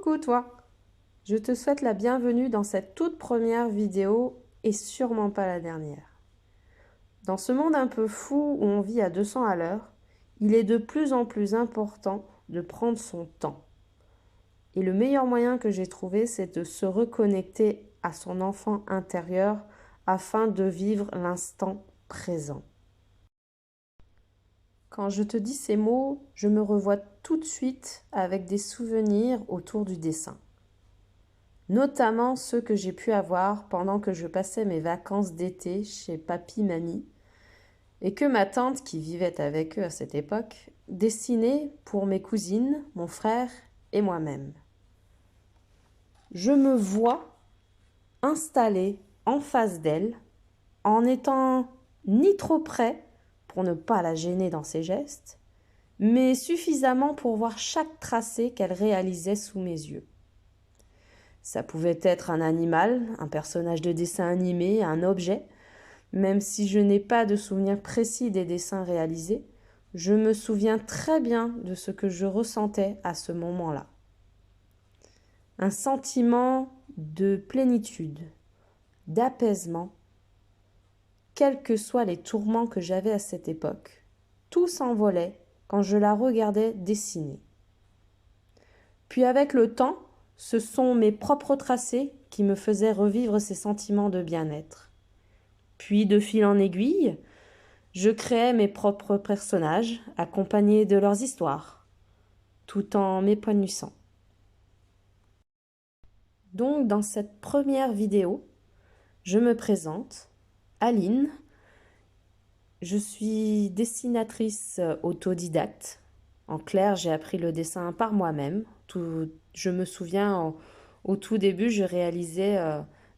Coucou toi! Je te souhaite la bienvenue dans cette toute première vidéo et sûrement pas la dernière. Dans ce monde un peu fou où on vit à 200 à l'heure, il est de plus en plus important de prendre son temps. Et le meilleur moyen que j'ai trouvé, c'est de se reconnecter à son enfant intérieur afin de vivre l'instant présent. Quand je te dis ces mots, je me revois tout de suite avec des souvenirs autour du dessin. Notamment ceux que j'ai pu avoir pendant que je passais mes vacances d'été chez papy-mamie et que ma tante, qui vivait avec eux à cette époque, dessinait pour mes cousines, mon frère et moi-même. Je me vois installée en face d'elle, en étant ni trop près pour ne pas la gêner dans ses gestes, mais suffisamment pour voir chaque tracé qu'elle réalisait sous mes yeux. Ça pouvait être un animal, un personnage de dessin animé, un objet. Même si je n'ai pas de souvenir précis des dessins réalisés, je me souviens très bien de ce que je ressentais à ce moment-là. Un sentiment de plénitude, d'apaisement, quels que soient les tourments que j'avais à cette époque. Tout s'envolait quand je la regardais dessiner. Puis avec le temps, ce sont mes propres tracés qui me faisaient revivre ces sentiments de bien-être. Puis de fil en aiguille, je créais mes propres personnages, accompagnés de leurs histoires, tout en m'épanouissant. Donc dans cette première vidéo, je me présente, Aline. Je suis dessinatrice autodidacte. En clair, j'ai appris le dessin par moi-même. Je me souviens, au tout début, je réalisais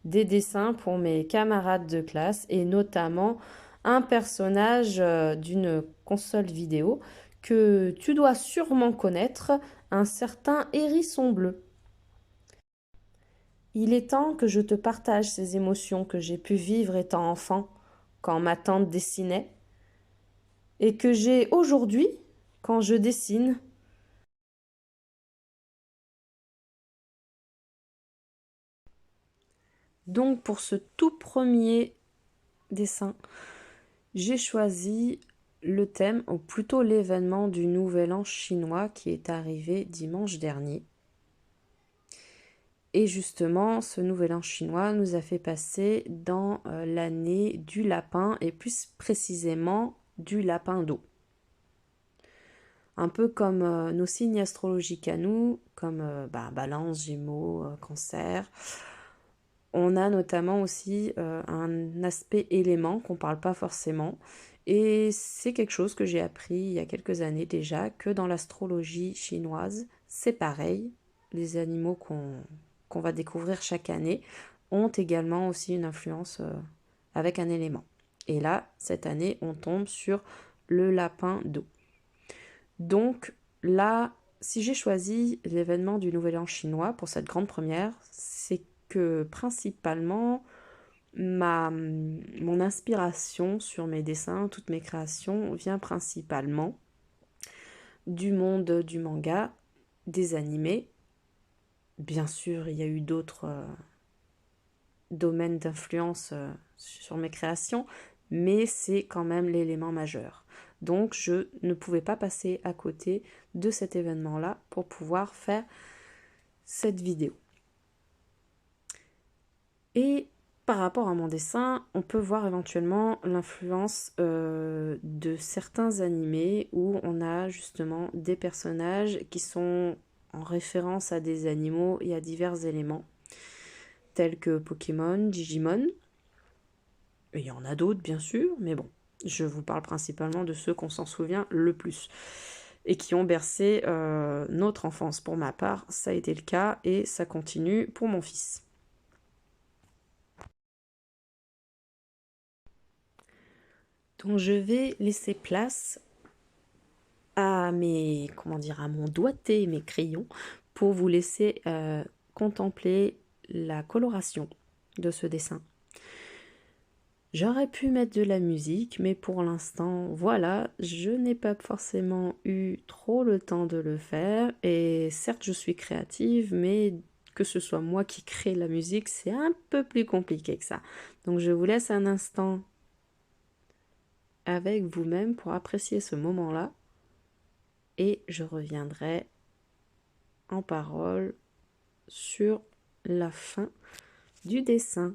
des dessins pour mes camarades de classe et notamment un personnage d'une console vidéo que tu dois sûrement connaître, un certain hérisson bleu. Il est temps que je te partage ces émotions que j'ai pu vivre étant enfant, quand ma tante dessinait, et que j'ai aujourd'hui quand je dessine. Donc pour ce tout premier dessin, j'ai choisi le thème, ou plutôt l'événement du Nouvel An chinois qui est arrivé dimanche dernier. Et justement, ce Nouvel An chinois nous a fait passer dans l'année du lapin, et plus précisément du lapin d'eau. Un peu comme nos signes astrologiques à nous, comme Balance, Gémeaux, Cancer. On a notamment aussi un aspect élément qu'on ne parle pas forcément. Et c'est quelque chose que j'ai appris il y a quelques années déjà, que dans l'astrologie chinoise, c'est pareil. Les animaux qu'on va découvrir chaque année ont également aussi une influence avec un élément. Et là, cette année, on tombe sur le lapin d'eau. Donc là, si j'ai choisi l'événement du Nouvel An chinois pour cette grande première, c'est que principalement mon inspiration sur mes dessins, toutes mes créations, vient principalement du monde du manga, des animés. Bien sûr, il y a eu d'autres domaines d'influence sur mes créations, mais c'est quand même l'élément majeur. Donc je ne pouvais pas passer à côté de cet événement-là pour pouvoir faire cette vidéo. Et par rapport à mon dessin, on peut voir éventuellement l'influence de certains animés où on a justement des personnages qui sont en référence à des animaux et à divers éléments, tels que Pokémon, Digimon. Et il y en a d'autres bien sûr, mais bon, je vous parle principalement de ceux qu'on s'en souvient le plus et qui ont bercé notre enfance. Pour ma part, ça a été le cas et ça continue pour mon fils. Donc je vais laisser place à à mon doigté, mes crayons, pour vous laisser contempler la coloration de ce dessin. J'aurais pu mettre de la musique, mais pour l'instant, voilà, je n'ai pas forcément eu trop le temps de le faire. Et certes, je suis créative, mais que ce soit moi qui crée la musique, c'est un peu plus compliqué que ça. Donc je vous laisse un instant avec vous-même pour apprécier ce moment-là et je reviendrai en parole sur la fin du dessin.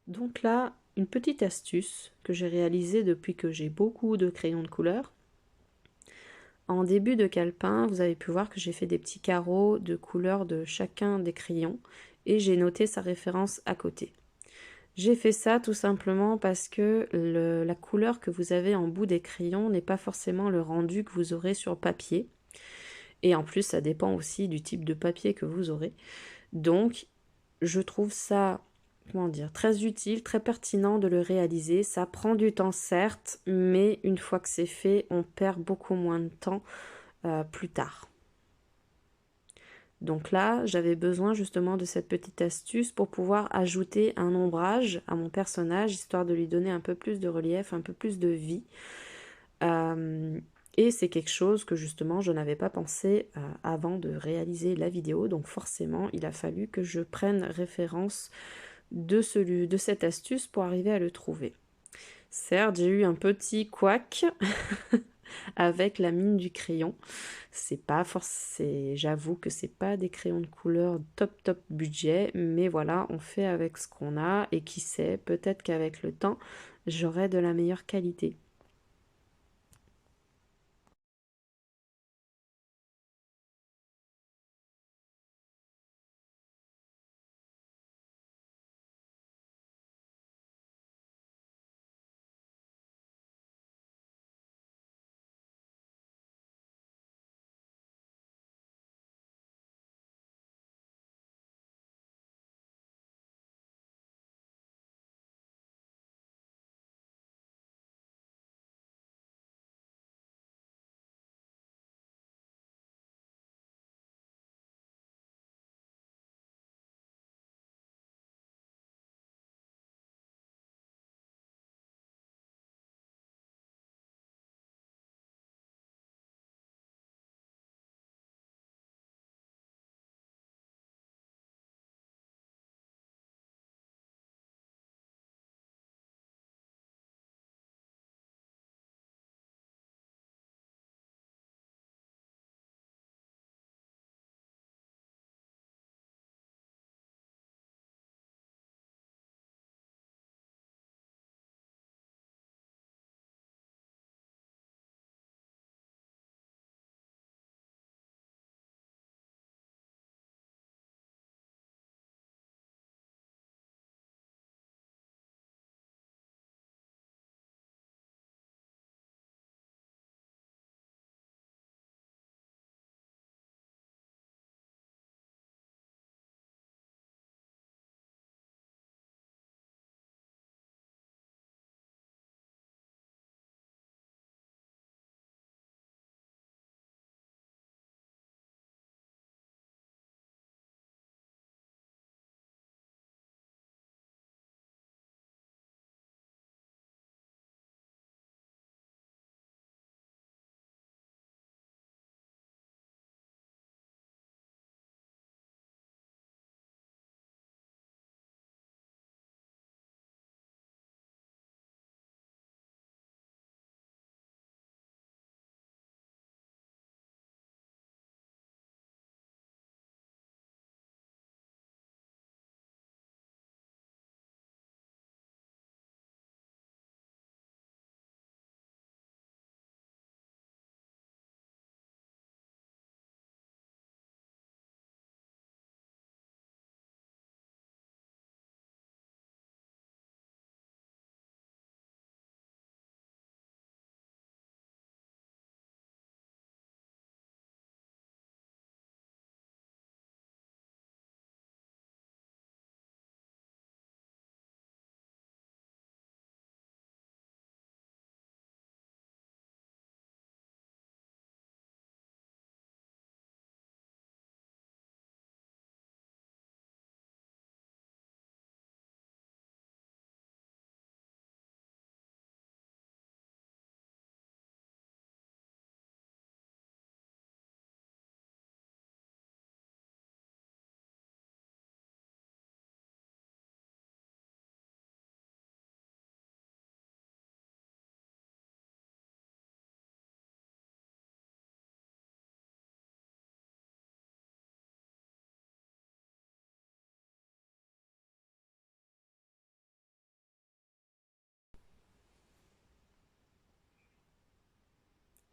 Donc là, une petite astuce que j'ai réalisée depuis que j'ai beaucoup de crayons de couleur. En début de calepin, vous avez pu voir que j'ai fait des petits carreaux de couleur de chacun des crayons et j'ai noté sa référence à côté. J'ai fait ça tout simplement parce que la couleur que vous avez en bout des crayons n'est pas forcément le rendu que vous aurez sur papier. Et en plus, ça dépend aussi du type de papier que vous aurez. Donc, je trouve ça, comment dire, très utile, très pertinent de le réaliser. Ça prend du temps, certes, mais une fois que c'est fait, on perd beaucoup moins de temps plus tard. Donc là, j'avais besoin justement de cette petite astuce pour pouvoir ajouter un ombrage à mon personnage, histoire de lui donner un peu plus de relief, un peu plus de vie. Et c'est quelque chose que justement je n'avais pas pensé avant de réaliser la vidéo, donc forcément il a fallu que je prenne référence de cette astuce pour arriver à le trouver. Certes, j'ai eu un petit couac avec la mine du crayon. C'est pas forcément, j'avoue que c'est pas des crayons de couleur top budget, mais voilà, on fait avec ce qu'on a et qui sait, peut-être qu'avec le temps, j'aurai de la meilleure qualité.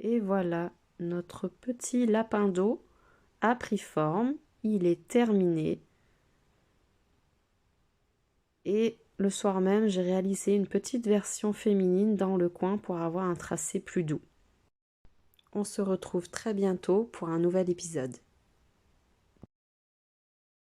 Et voilà, notre petit lapin d'eau a pris forme, il est terminé. Et le soir même, j'ai réalisé une petite version féminine dans le coin pour avoir un tracé plus doux. On se retrouve très bientôt pour un nouvel épisode.